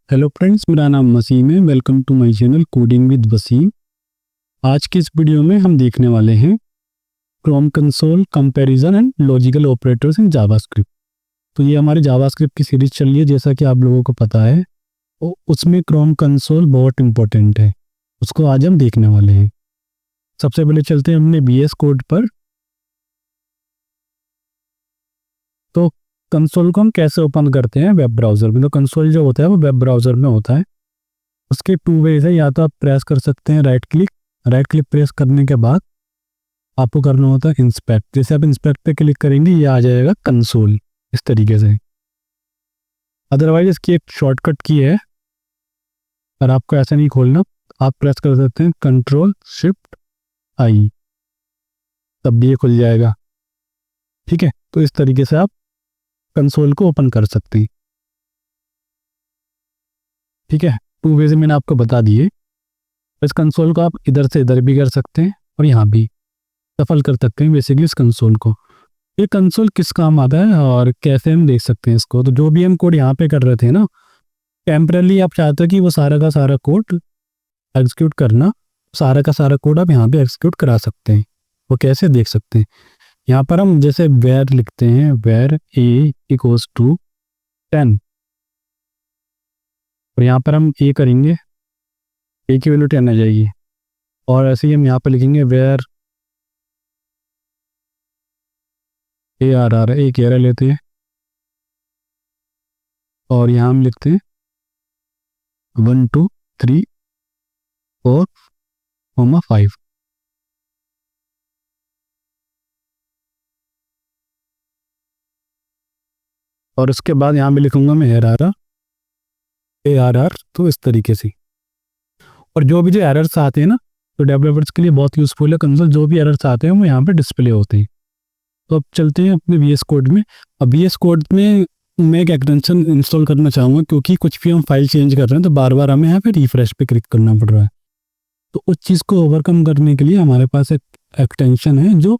Hello friends, मेरा नाम वसीम है। Welcome to my channel coding with Wasim. आज की इस वीडियो में हम देखने वाले हैं Chrome console comparison and logical operators in JavaScript. तो ये हमारी जावास्क्रिप्ट की सीरीज चल रही है, जैसा कि आप लोगों को पता है। तो उसमें क्रोम कंसोल बहुत इंपॉर्टेंट है, उसको आज हम देखने वाले हैं। सबसे पहले चलते हैं हमने VS कोड पर। तो कंसोल को हम कैसे ओपन करते हैं वेब ब्राउज़र में। तो कंसोल जो होता है वो वेब ब्राउज़र में होता है। उसके 2 वेज है। या तो आप प्रेस कर सकते हैं राइट क्लिक प्रेस करने के बाद आपको करना होता है इंस्पेक्ट। जैसे आप इंस्पेक्ट पे क्लिक करेंगे ये आ जाएगा कंसोल इस तरीके से। अदरवाइज इसकी एक शॉर्टकट की है, पर आपको ऐसा नहीं खोलना। आप प्रेस कर सकते हैं Ctrl+Shift+I, तब भी ये खुल जाएगा। ठीक है, तो इस तरीके से आप कंसोल को ओपन कर सकते हैं। ठीक है, 2 वेज मैंने आपको बता दिए। इस कंसोल को आप इधर से इधर भी कर सकते हैं और यहाँ भी सफल कर सकते हैं बेसिकली इस कंसोल को। ये कंसोल किस काम आता है और कैसे हम देख सकते हैं इसको। तो जो भी हम कोड यहाँ पे कर रहे थे ना, टेम्परली आप चाहते हो कि वो सारा का सारा कोड एग्जीक्यूट करना, सारा का सारा कोड आप यहाँ पे एग्जीक्यूट करा सकते हैं। वो कैसे देख सकते हैं, यहाँ पर हम जैसे वेर लिखते हैं, वेर a = 10, और यहाँ पर हम a करेंगे, a की वैल्यू 10 आ जाएगी। और ऐसे ही हम यहाँ पर लिखेंगे वेर ARR, एक एरर लेते हैं और यहाँ हम लिखते हैं 1 2 3 4 5। और उसके बाद यहाँ पे लिखूंगा मैं ARR। तो इस तरीके से। और जो भी जो एरर्स आते हैं ना, तो डेवलपर्स के लिए बहुत यूज़फुल है कंसोल। जो भी एरर्स आते हैं वो यहाँ पे डिस्प्ले होते हैं। तो अब चलते हैं अपने VS कोड में। अब VS कोड में मैं एक एक्सटेंशन इंस्टॉल करना चाहूँगा, क्योंकि कुछ भी हम फाइल चेंज कर रहे हैं तो बार बार हमें यहाँ पे रिफ्रेश पे क्लिक करना पड़ रहा है। तो उस चीज़ को ओवरकम करने के लिए हमारे पास एक एक्सटेंशन है जो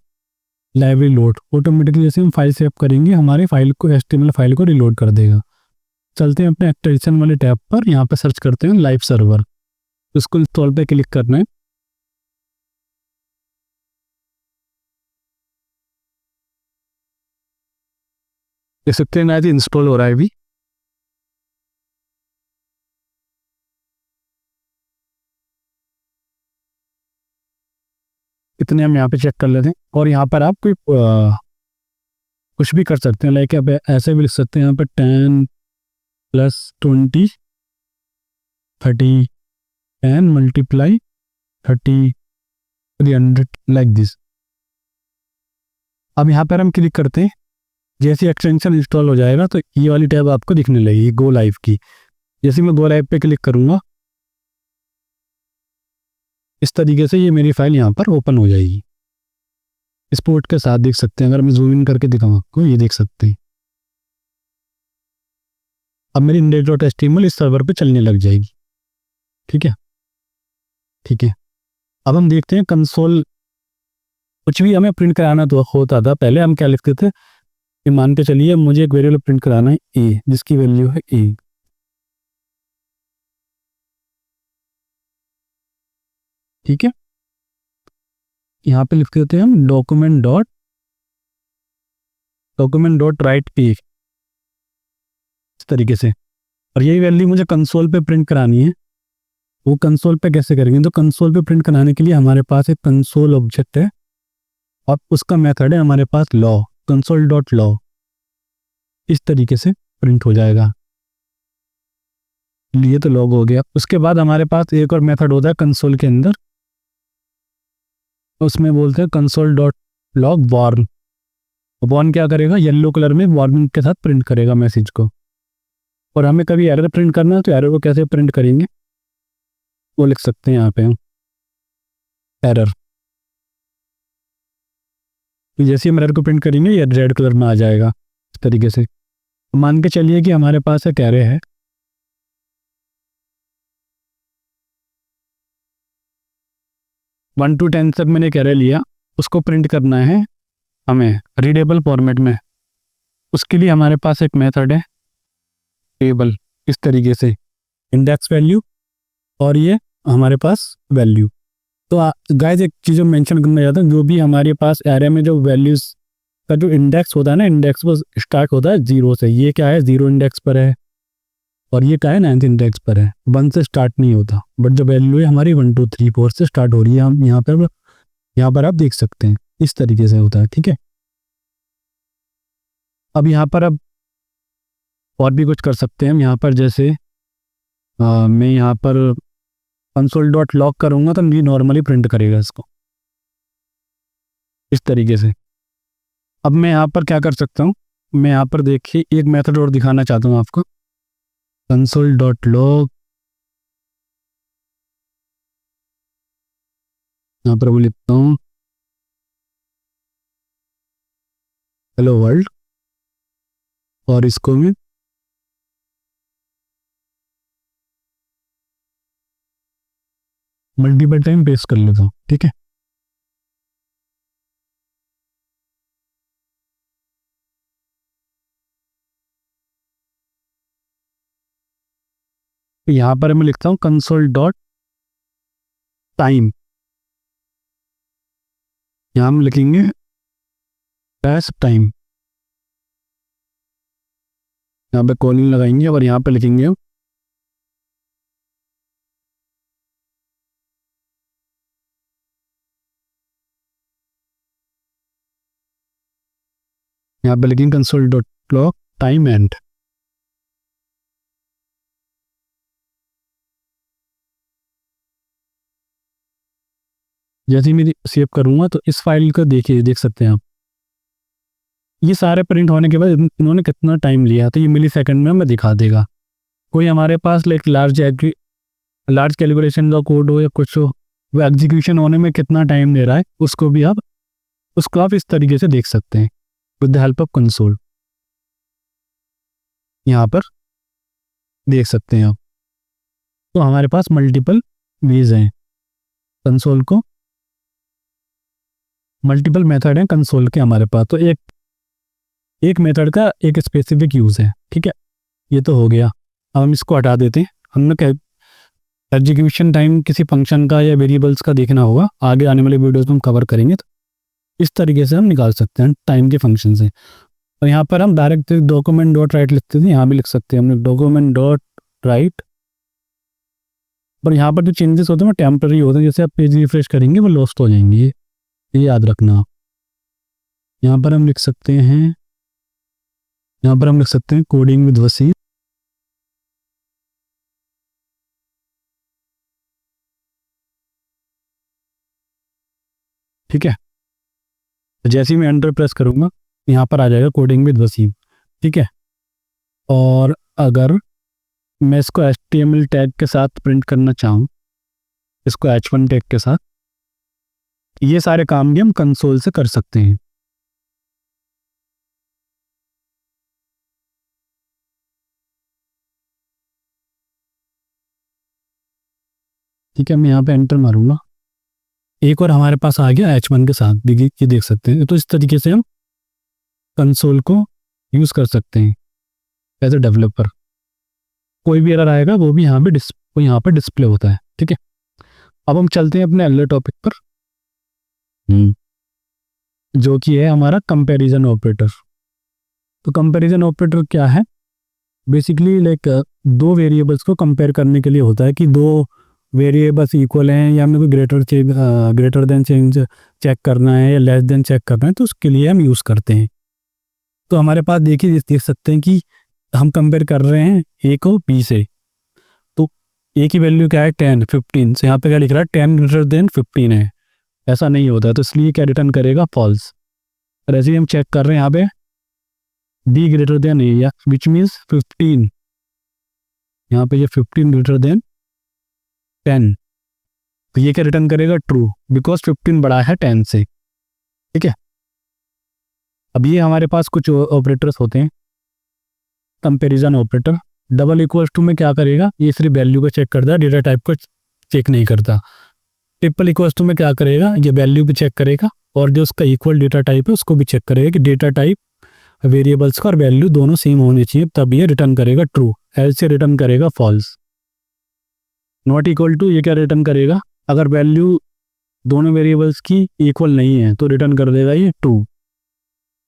लाइब्रेरी लोड, ऑटोमेटिकली जैसे हम फाइल सेव करेंगे हमारे फाइल को, HTML फाइल को रिलोड कर देगा। चलते हैं अपने एक्सटेंशन वाले टैब पर, यहाँ पर सर्च करते हैं लाइव सर्वर। उसको इंस्टॉल पे क्लिक करना है। देख सकते हैं ना, इंस्टॉल हो रहा है अभी। इतने हम यहाँ पे चेक कर लेते हैं। और यहाँ पर आप कोई कुछ भी कर सकते हैं, लाइक आप ऐसे भी लिख सकते हैं यहाँ पर 10 + 20 30 10 × 30 300, लाइक दिस। अब यहाँ पर हम क्लिक करते हैं। जैसे एक्सटेंशन इंस्टॉल हो जाएगा तो ये वाली टैब आपको दिखने लगेगी गो लाइव की। जैसे मैं गो लाइव पे क्लिक करूँगा इस तरीके से ये मेरी फाइल यहाँ पर ओपन हो जाएगी। इस पोर्ट के साथ देख सकते हैं। अगर मैं जूम इन करके दिखाऊँ आपको, ये देख सकते हैं। अब मेरी index.html इस सर्वर पे चलने लग जाएगी। ठीक है, ठीक है। अब हम देखते हैं कंसोल। कुछ भी हमें प्रिंट कराना तो होता था, पहले हम क्या लिखते थे कि मान के चलिए मुझे एक वेरिएबल प्रिंट कराना है a, जिसकी वैल्यू है a। ठीक है, यहाँ पे लिख देते हैं हम document.write a, इस तरीके से। और यही वैल्यू मुझे कंसोल पे प्रिंट करानी है। वो कंसोल पे कैसे करेंगे, तो कंसोल पे प्रिंट कराने के लिए हमारे पास एक कंसोल ऑब्जेक्ट है और उसका मेथड है हमारे पास लॉ, console.log। इस तरीके से प्रिंट हो जाएगा। ये तो लॉग हो गया। उसके बाद हमारे पास एक और मेथड होता है कंसोल के अंदर, उसमें बोलते हैं console.log warn। वार्न क्या करेगा, येलो कलर में वार्निंग के साथ प्रिंट करेगा मैसेज को। और हमें कभी एरर प्रिंट करना है तो एरर को कैसे प्रिंट करेंगे वो लिख सकते हैं यहाँ पे हम एरर। तो जैसे हम एरर को प्रिंट करेंगे ये रेड कलर में आ जाएगा इस तरीके से। मान के चलिए कि हमारे पास एक एरे है, 1 to 10 तक मैंने एक एरे लिया, उसको प्रिंट करना है हमें रीडेबल फॉर्मेट में। उसके लिए हमारे पास एक मेथड है टेबल, इस तरीके से। इंडेक्स वैल्यू और ये हमारे पास वैल्यू। तो गाइस एक चीज़ मेंशन करना चाहता हूँ, जो भी हमारे पास एरे में जो वैल्यूज़ का जो इंडेक्स होता है ना, इंडेक्स वो स्टार्ट होता है 0 से। ये क्या है, 0 इंडेक्स पर है, और ये क्या है, 9th इंडेक्स पर है, 1 से स्टार्ट नहीं होता। बट जो वैल्यू है हमारी 1 2 3 4 से स्टार्ट हो रही है। हम यहाँ पर आप देख सकते हैं इस तरीके से होता है, ठीक है। अब यहाँ पर अब और भी कुछ कर सकते हैं हम यहाँ पर, जैसे मैं यहाँ पर console.log करूँगा तो ये नॉर्मली प्रिंट करेगा इसको इस तरीके से। अब मैं यहाँ पर क्या कर सकता हूँ, मैं यहाँ पर देखिए एक मेथड और दिखाना चाहता हूँ आपको। console.log, यहाँ पर वो लिखता हूँ हेलो वर्ल्ड, और इसको मैं मल्टीपल टाइम पेस्ट कर लेता हूँ, ठीक है। तो यहाँ पर मैं लिखता हूँ console.time, यहाँ हम लिखेंगे पैस टाइम, यहाँ पे कॉलिंग लगाएंगे और यहाँ पे लिखेंगे यहाँ पे लिखेंगे console.log टाइम एंड। जैसे ही मैं सेव करूँगा तो इस फाइल को देखिए, देख सकते हैं आप, ये सारे प्रिंट होने के बाद इन्होंने कितना टाइम लिया, तो ये मिली सेकेंड में हमें दिखा देगा। कोई हमारे पास लाइक लार्ज कैलिब्रेशन का कोड हो या कुछ हो, वो एग्जीक्यूशन होने में कितना टाइम ले रहा है उसको आप इस तरीके से देख सकते हैं with the help of console. यहाँ पर देख सकते हैं आप। तो हमारे पास मल्टीपल वेज हैं कंसोल को, मल्टीपल मेथड हैं कंसोल के हमारे पास। तो एक मेथड का एक स्पेसिफिक यूज़ है, ठीक है। ये तो हो गया। अब हम इसको हटा देते हैं। हमने क्या एग्जीक्यूशन टाइम किसी फंक्शन का या वेरिएबल्स का देखना होगा, आगे आने वाले वीडियोस में हम कवर करेंगे। तो इस तरीके से हम निकाल सकते हैं टाइम के फंक्शन से। और यहाँ पर हम डायरेक्ट डॉक्यूमेंट डॉट राइट लिखते थे, यहाँ भी लिख सकते हैं हमने डॉक्यूमेंट डॉट राइट। पर यहाँ पर जो चेंजेस होते हैं वो टेम्पररी होते हैं, जैसे आप पेज रिफ्रेश करेंगे वो लॉस्ट हो जाएंगे, ये याद रखना। यहाँ पर हम लिख सकते हैं, कोडिंग विद वसीम, ठीक है। जैसे ही मैं एंटर प्रेस करूँगा यहाँ पर आ जाएगा कोडिंग विद वसीम, ठीक है। और अगर मैं इसको HTML टैग के साथ प्रिंट करना चाहूँ, इसको H1 टैग के साथ, ये सारे काम भी हम कंसोल से कर सकते हैं। ठीक है, मैं यहाँ पे एंटर मारूंगा, एक और हमारे पास आ गया H1 के साथ, देखिए ये देख सकते हैं। तो इस तरीके से हम कंसोल को यूज़ कर सकते हैं एज ए डेवलपर। कोई भी एरर आएगा वो भी यहाँ पे डिस्प्ले होता है, ठीक है। अब हम चलते हैं अपने अगले टॉपिक पर, जो कि है हमारा कंपैरिजन ऑपरेटर। तो कंपैरिजन ऑपरेटर क्या है, बेसिकली लाइक दो वेरिएबल्स को कंपेयर करने के लिए होता है कि दो वेरिएबल्स इक्वल हैं या हमें कोई ग्रेटर देन चेंज चेक करना है या लेस देन चेक करना है, तो उसके लिए हम यूज़ करते हैं। तो हमारे पास देखिए देख सकते हैं कि हम कंपेयर कर रहे हैं ए को बी से। तो ए की वैल्यू क्या है 10 15 से, यहाँ पे क्या लिख रहा है 10 ग्रेटर देन 15 है, ऐसा नहीं होता है। तो इसलिए क्या रिटर्न करेगा फॉल्स। और ऐसे ही हम चेक कर रहे हैं यहाँ पे बी ग्रेटर देन ए, या विच मीन्स 15, यहाँ पे ये 15 ग्रेटर देन 10, तो ये क्या रिटर्न करेगा ट्रू, बिकॉज 15 बड़ा है 10 से, ठीक है। अब ये हमारे पास कुछ ऑपरेटर्स होते हैं comparison operator. Double equals to में क्या करेगा, ये सिर्फ वैल्यू को चेक करता है, डेटा टाइप को चेक नहीं करता। ट्रिपल इक्वल्स टू में क्या करेगा, ये वैल्यू भी चेक करेगा और जो उसका इक्वल डेटा टाइप है उसको भी चेक करेगा कि डेटा टाइप वेरिएबल्स का और वैल्यू दोनों सेम होने चाहिए, तब ये रिटर्न करेगा ट्रू, एल्स से रिटर्न करेगा फॉल्स। नॉट इक्वल टू ये क्या रिटर्न करेगा, अगर वैल्यू दोनों वेरिएबल्स की इक्वल नहीं है तो रिटर्न कर देगा ये ट्रू,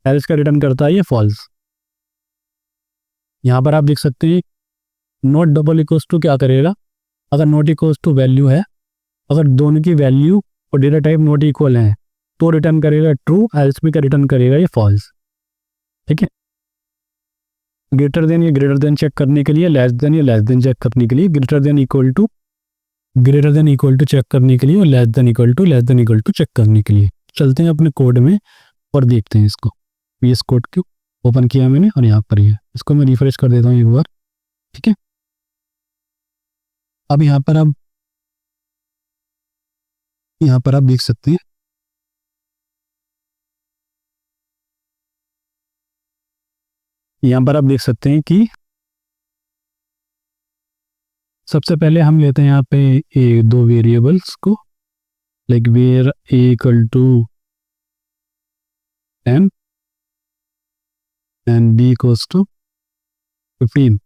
एल्स का रिटर्न करता है ये फॉल्स। यहाँ पर आप देख सकते हैं नॉट डबल इक्वल्स टू क्या करेगा, अगर नॉट इक्वल्स टू वैल्यू है, अगर दोनों की वैल्यू और डेटा टाइप नॉट इक्वल है तो रिटर्न करेगा ट्रू, एल्स भी का रिटर्न करेगा ये फॉल्स। ठीक है, ग्रेटर देन ये ग्रेटर देन चेक करने के लिए, लेस देन ये लेस देन चेक करने के लिए, greater than equal to check करने के लिए, और less than equal to check करने के लिए। चलते हैं अपने कोड में और देखते हैं इसको। VS कोड को ओपन किया मैंने और यहाँ पर ही है, इसको मैं रिफ्रेश कर देता हूँ एक बार। ठीक है, अब यहाँ पर आप देख सकते हैं कि सबसे पहले हम लेते हैं यहाँ पे दो वेरिएबल्स को, like where a equal to 10 and b equals to 15।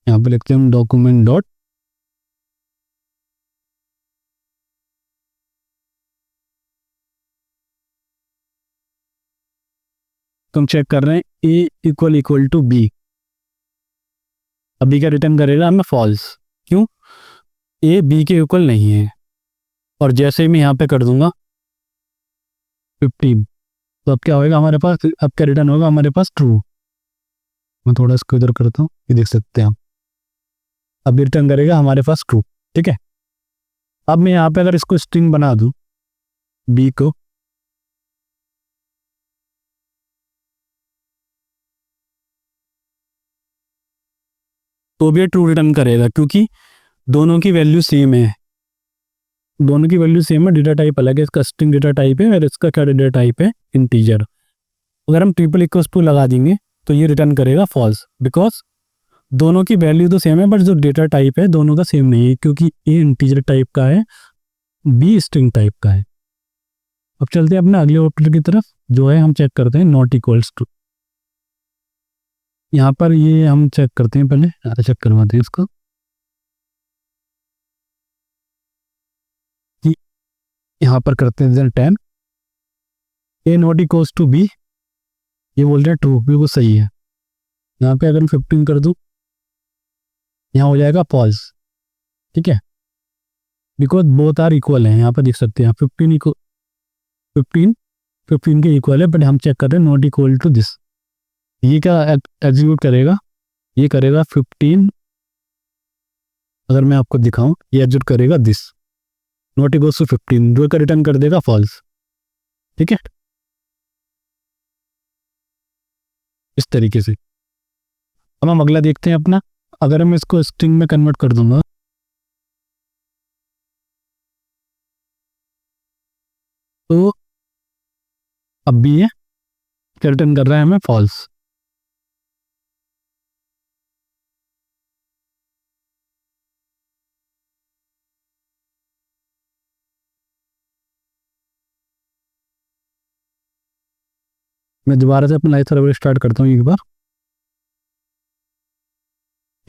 यहाँ पे लिखते हैं हम डॉक्यूमेंट डॉट हम चेक कर रहे हैं a इक्वल टू b। अभी क्या रिटर्न करेगा हमें फॉल्स, क्यों, a b के इक्वल नहीं है। और जैसे ही मैं यहाँ पे कर दूंगा 15, तो अब क्या होएगा हमारे पास, अब क्या रिटर्न होगा हमारे पास ट्रू। मैं थोड़ा इसको इधर करता हूँ, ये देख सकते हैं आप, अब रिटर्न करेगा हमारे पास ट्रू। ठीक है, अब मैं यहाँ पे अगर इसको स्ट्रिंग बना दूँ b को, तो भी ट्रू रिटर्न करेगा, क्योंकि दोनों की वैल्यू सेम है, डेटा टाइप अलग है, इसका स्ट्रिंग डेटा टाइप है और इसका क्या डेटा टाइप है, इंटीजर। अगर हम ट्रिपल इक्वल्स टू लगा देंगे तो ये रिटर्न करेगा फॉल्स, बिकॉज दोनों की वैल्यू तो सेम है बट जो डेटा टाइप है दोनों का सेम नहीं है, क्योंकि ए इंटीजर टाइप का है, बी स्ट्रिंग टाइप का है। अब चलते हैं अपने अगले ऑपरेटर की तरफ, जो है हम चेक करते हैं नॉट इक्वल्स टू। यहाँ पर ये हम चेक करते हैं, पहले चेक करवाते हैं इसको कि यहाँ पर करते हैं 10 ए नॉट इक्वल्स टू बी, ये बोल रहे हैं ट्रू, भी वो सही है। यहाँ पे अगर 15 कर दूँ, यहाँ हो जाएगा फॉल्स। ठीक है, बिकॉज बोथ आर इक्वल हैं, यहाँ पर देख सकते हैं 15 के इक्वल है, बट हम चेक कर रहे हैं नॉट इक्वल टू दिस। ये क्या एग्जीक्यूट करेगा, ये करेगा 15, अगर मैं आपको दिखाऊं ये एग्जीक्यूट करेगा दिस नॉट इक्वल टू 15, जो का रिटर्न कर देगा फॉल्स। ठीक है, इस तरीके से। अब हम अगला देखते हैं अपना, अगर मैं इसको स्ट्रिंग में कन्वर्ट कर दूंगा तो अब भी ये रिटर्न कर रहा है हमें फॉल्स। मैं दोबारा से अपना सर्वर स्टार्ट करता हूँ एक बार।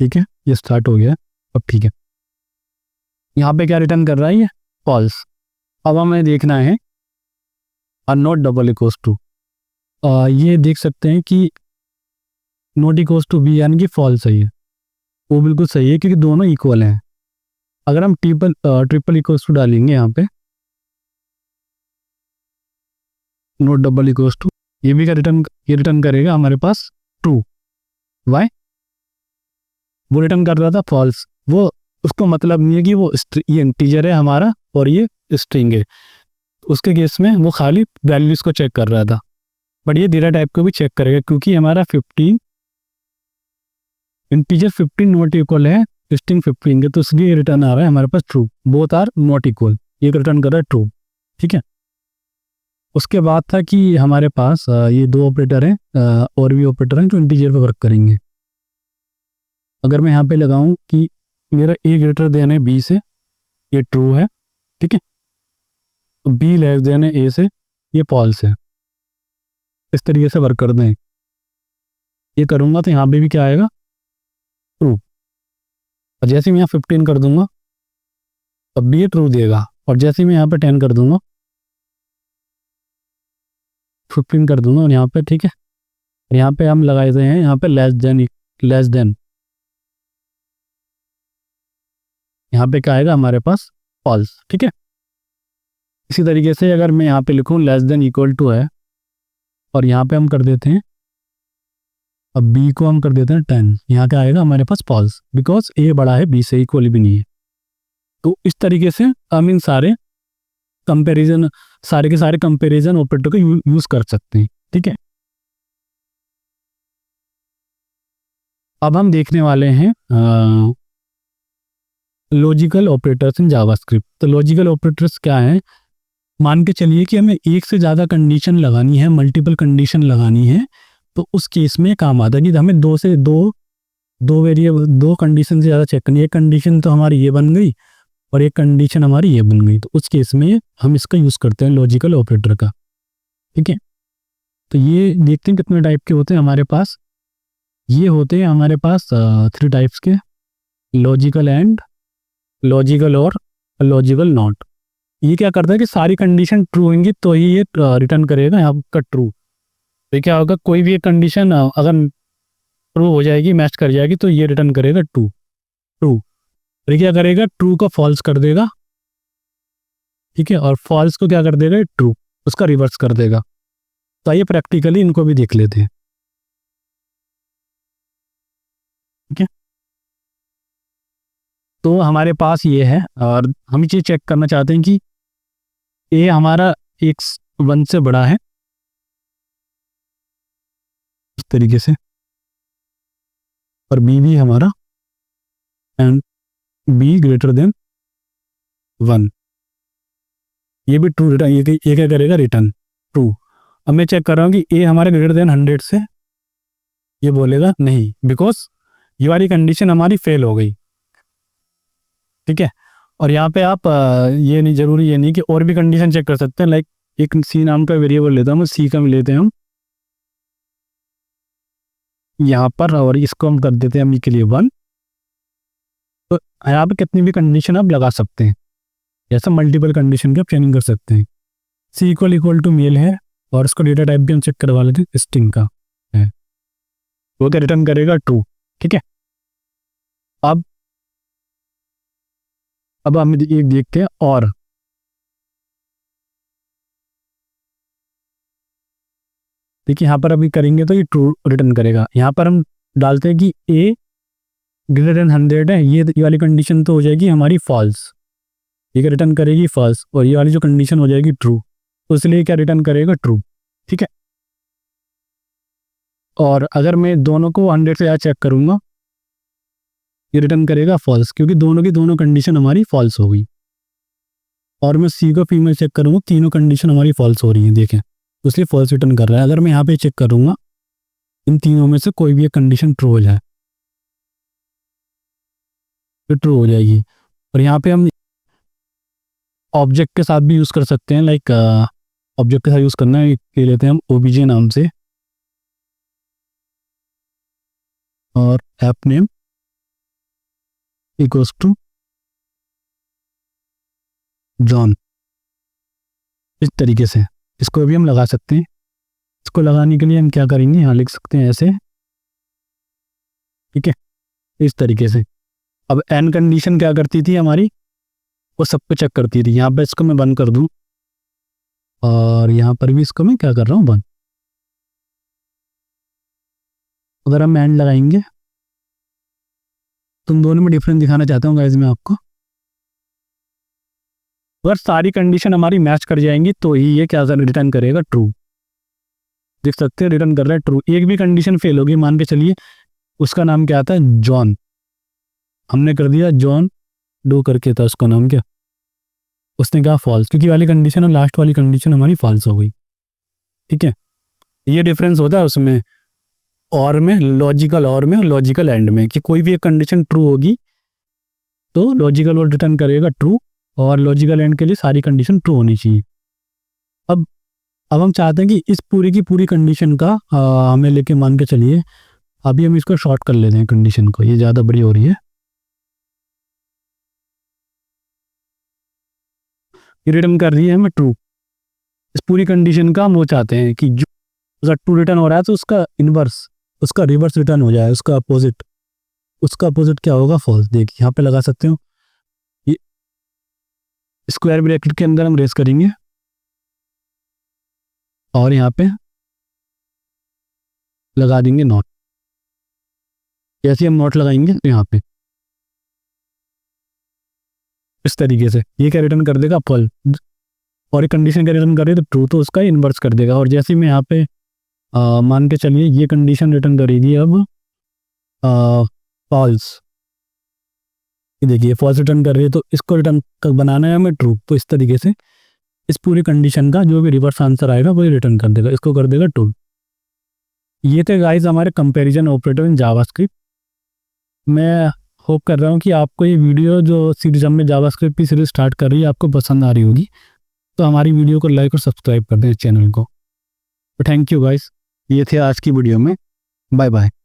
ठीक है, ये स्टार्ट हो गया अब। ठीक है, यहाँ पे क्या रिटर्न कर रहा है ये फॉल्स। अब हमें देखना है और नॉट डबल इक्वल्स टू, ये देख सकते हैं कि नॉट इक्वल्स टू बी यानी कि फॉल्स है, ये वो बिल्कुल सही है क्योंकि दोनों इक्वल हैं। अगर हम ट्रिपल इक्वल्स टू डालेंगे यहाँ पे नॉट डबल इक्वल्स टू, ये भी रिटर्न करेगा हमारे पास ट्रू। वाई, वो रिटर्न कर रहा था फॉल्स, वो उसको मतलब नहीं है कि वो ये इंटीजर है हमारा और ये स्ट्रिंग है, उसके केस में वो खाली वैल्यूज को चेक कर रहा था, बट ये डेटा टाइप को भी चेक करेगा क्योंकि हमारा 15 इंटीजर 15 नॉट इक्वल है स्ट्रिंग 15 के, तो इसलिए रिटर्न आ रहा है हमारे पास true, both are not equal, ये रिटर्न कर रहा है ट्रू। ठीक है, उसके बाद था कि हमारे पास ये दो ऑपरेटर हैं, और भी ऑपरेटर हैं जो इंटीजर पे वर्क करेंगे। अगर मैं यहाँ पे लगाऊं कि मेरा ए ग्रेटर देन है बी से, ये ट्रू है। ठीक है, बी लेस देन है ए से, ये फॉल्स है। इस तरीके से वर्क कर दें, ये करूँगा तो यहाँ पे भी क्या आएगा ट्रू। और जैसे मैं यहाँ 15 कर दूंगा तब भी ये ट्रू देगा, और जैसे मैं यहाँ पे 10 कर दूंगा 15 कर दूंगा और यहाँ पे, ठीक है, यहाँ पे हम लगाए हुए हैं यहाँ पे लेस देन, यहाँ पे क्या आएगा हमारे पास, फॉल्स। ठीक है, इसी तरीके से अगर मैं यहाँ पे लिखूँ लेस देन इक्वल टू है और यहाँ पे हम कर देते हैं, अब बी को हम कर देते हैं 10, यहाँ क्या आएगा हमारे पास फॉल्स, बिकॉज ए बड़ा है बी से, इक्वल भी नहीं है। तो इस तरीके से हम इन सारे कंपैरिजन, सारे के सारे कंपैरिजन ऑपरेटर को यूज कर सकते हैं। ठीक है, अब हम देखने वाले हैं लॉजिकल ऑपरेटर्स इन जावास्क्रिप्ट। तो लॉजिकल ऑपरेटर्स क्या है, मान के चलिए कि हमें एक से ज़्यादा कंडीशन लगानी है, मल्टीपल कंडीशन लगानी है, तो उस केस में काम आता है कि हमें दो वेरिएबल, दो कंडीशन से ज़्यादा चेक करनी है। एक कंडीशन तो हमारी ये बन गई और एक कंडीशन हमारी ये बन गई, तो उस केस में हम इसका यूज़ करते हैं लॉजिकल ऑपरेटर का। ठीक है, तो ये देखते हैं कितने टाइप के होते हैं हमारे पास। ये होते हैं हमारे पास 3 टाइप्स के, लॉजिकल एंड, लॉजिकल और लॉजिकल नॉट। ये क्या करता है कि सारी कंडीशन ट्रू होंगी तो ही ये रिटर्न करेगा यहाँ का ट्रू। तो क्या होगा, कोई भी एक कंडीशन अगर ट्रू हो जाएगी, मैच कर जाएगी, तो ये रिटर्न करेगा ट्रू। तो ये क्या करेगा, ट्रू को फॉल्स कर देगा। ठीक है, और फॉल्स को क्या कर देगा, ट्रू, उसका रिवर्स कर देगा। तो आइए प्रैक्टिकली इनको भी देख लेते हैं। ठीक है, तो हमारे पास ये है और हम ये चेक करना चाहते हैं कि ए हमारा x 1 से बड़ा है, इस तरीके से, और बी भी हमारा एंड बी ग्रेटर देन 1, ये भी ट्रू रिटर्न, ये क्या करेगा, रिटर्न ट्रू। अब मैं चेक कर रहा हूँ कि ए हमारे ग्रेटर देन 100 से, ये बोलेगा नहीं, बिकॉज ये वाली कंडीशन हमारी फेल हो गई। ठीक है, और यहाँ पे आप ये नहीं जरूरी, ये नहीं कि और भी कंडीशन चेक कर सकते हैं। लाइक एक सी नाम का वेरिएबल लेता हूँ, सी का लेते हैं हम यहाँ पर, और इसको हम कर देते हैं हम के लिए 1। तो यहाँ पे कितनी भी कंडीशन आप लगा सकते हैं, जैसा मल्टीपल कंडीशन की आप ट्रेनिंग कर सकते हैं। सी इक्वल टू मेल है और उसको डेटा टाइप भी हम चेक करवा लेते हैं, स्ट्रिंग का है, वो क्या रिटर्न करेगा, ट्रू। ठीक है, अब हम एक देखते हैं, और देखिए यहाँ पर अभी करेंगे तो ये ट्रू रिटर्न करेगा। यहाँ पर हम डालते हैं कि ए ग्रेटर देन 100 है, ये वाली कंडीशन तो हो जाएगी हमारी फॉल्स, ये क्या रिटर्न करेगी, फॉल्स, और ये वाली जो कंडीशन हो जाएगी ट्रू, तो इसलिए क्या रिटर्न करेगा, ट्रू। ठीक है, और अगर मैं दोनों को 100 से ज़्यादा चेक करूँगा, ये रिटर्न करेगा फॉल्स, क्योंकि दोनों की दोनों कंडीशन हमारी फॉल्स हो गई। और मैं सी को फीमेल चेक करूँगा, तीनों कंडीशन हमारी फॉल्स हो रही हैं, देखें, तो इसलिए फॉल्स रिटर्न कर रहा है। अगर मैं यहाँ पे चेक करूँगा, इन तीनों में से कोई भी एक कंडीशन ट्रू हो जाए तो ट्रू हो जाएगी। और यहाँ पे हम ऑब्जेक्ट के साथ भी यूज़ कर सकते हैं, लाइक ऑब्जेक्ट के साथ यूज़ करना है, ले लेते हैं हम ओबीजे नाम से, और app name equals to John, इस तरीके से इसको भी हम लगा सकते हैं। इसको लगाने के लिए हम क्या करेंगे, यहाँ लिख सकते हैं ऐसे। ठीक है, इस तरीके से। अब एन कंडीशन क्या करती थी हमारी, वो सब पे चेक करती थी। यहाँ पे इसको मैं बंद कर दूं और यहाँ पर भी इसको मैं क्या कर रहा हूँ, बंद। अगर हम एंड लगाएंगे, तुम दोनों में डिफरेंस दिखाना चाहता हूँ गाइस मैं आपको। अगर सारी कंडीशन हमारी मैच कर जाएंगी तो ही ये क्या रिटर्न करेगा, ट्रू। देख सकते हैं रिटर्न कर रहा है ट्रू। एक भी कंडीशन फेल होगी, मान के चलिए उसका नाम क्या आता है, जॉन, हमने कर दिया जॉन डो करके था उसका नाम, क्या उसने कहा फॉल्स, क्योंकि वाली कंडीशन और लास्ट वाली कंडीशन हमारी फॉल्स हो गई। ठीक है, ये डिफरेंस होता है उसमें और में, लॉजिकल और में और लॉजिकल एंड में, कि कोई भी एक कंडीशन ट्रू होगी तो लॉजिकल और रिटर्न करेगा ट्रू, और लॉजिकल एंड के लिए सारी कंडीशन ट्रू होनी चाहिए। अब हम चाहते हैं कि इस पूरी की पूरी कंडीशन का हमें लेके मान के चलिए, अभी हम इसको शॉर्ट कर लेते हैं कंडीशन को, ये ज़्यादा बड़ी हो रही है। ये रिटर्न कर रही है हमें ट्रू। इस पूरी कंडीशन का हम वो चाहते हैं कि जो ट्रू रिटर्न हो रहा है तो उसका इनवर्स, उसका रिवर्स रिटर्न हो जाए, उसका अपोजिट। उसका अपोजिट क्या होगा? फॉल्स। देखिए यहाँ पे लगा सकते हो, ये स्क्वायर ब्रैकेट के अंदर हम रेस करेंगे और यहाँ पे लगा देंगे नॉट। जैसे हम नॉट लगाएंगे तो यहाँ पे इस तरीके से ये क्या रिटर्न कर देगा? फॉल्स। और एक कंडीशन का रिटर्न करे तो ट्रू, तो उसका इन्वर्स कर देगा। और जैसे मैं यहाँ पे मान के चलिए ये कंडीशन रिटर्न करेगी अब फॉल्स। देखिए फॉल्स रिटर्न कर रही है, तो इसको रिटर्न बनाना है हमें ट्रू। तो इस तरीके से इस पूरी कंडीशन का जो भी रिवर्स आंसर आएगा वही रिटर्न कर देगा, इसको कर देगा ट्रू। ये थे गाइस हमारे कंपैरिजन ऑपरेटर इन जावास्क्रिप्ट। मैं होप कर रहा हूँ कि आपको ये वीडियो जो सीरीज हमने जावास्क्रिप्ट की सीरीज स्टार्ट कर रही है आपको पसंद आ रही होगी। तो हमारी वीडियो को लाइक और सब्सक्राइब कर दें इस चैनल को। थैंक यू गाइस, ये थे आज की वीडियो में। Bye bye.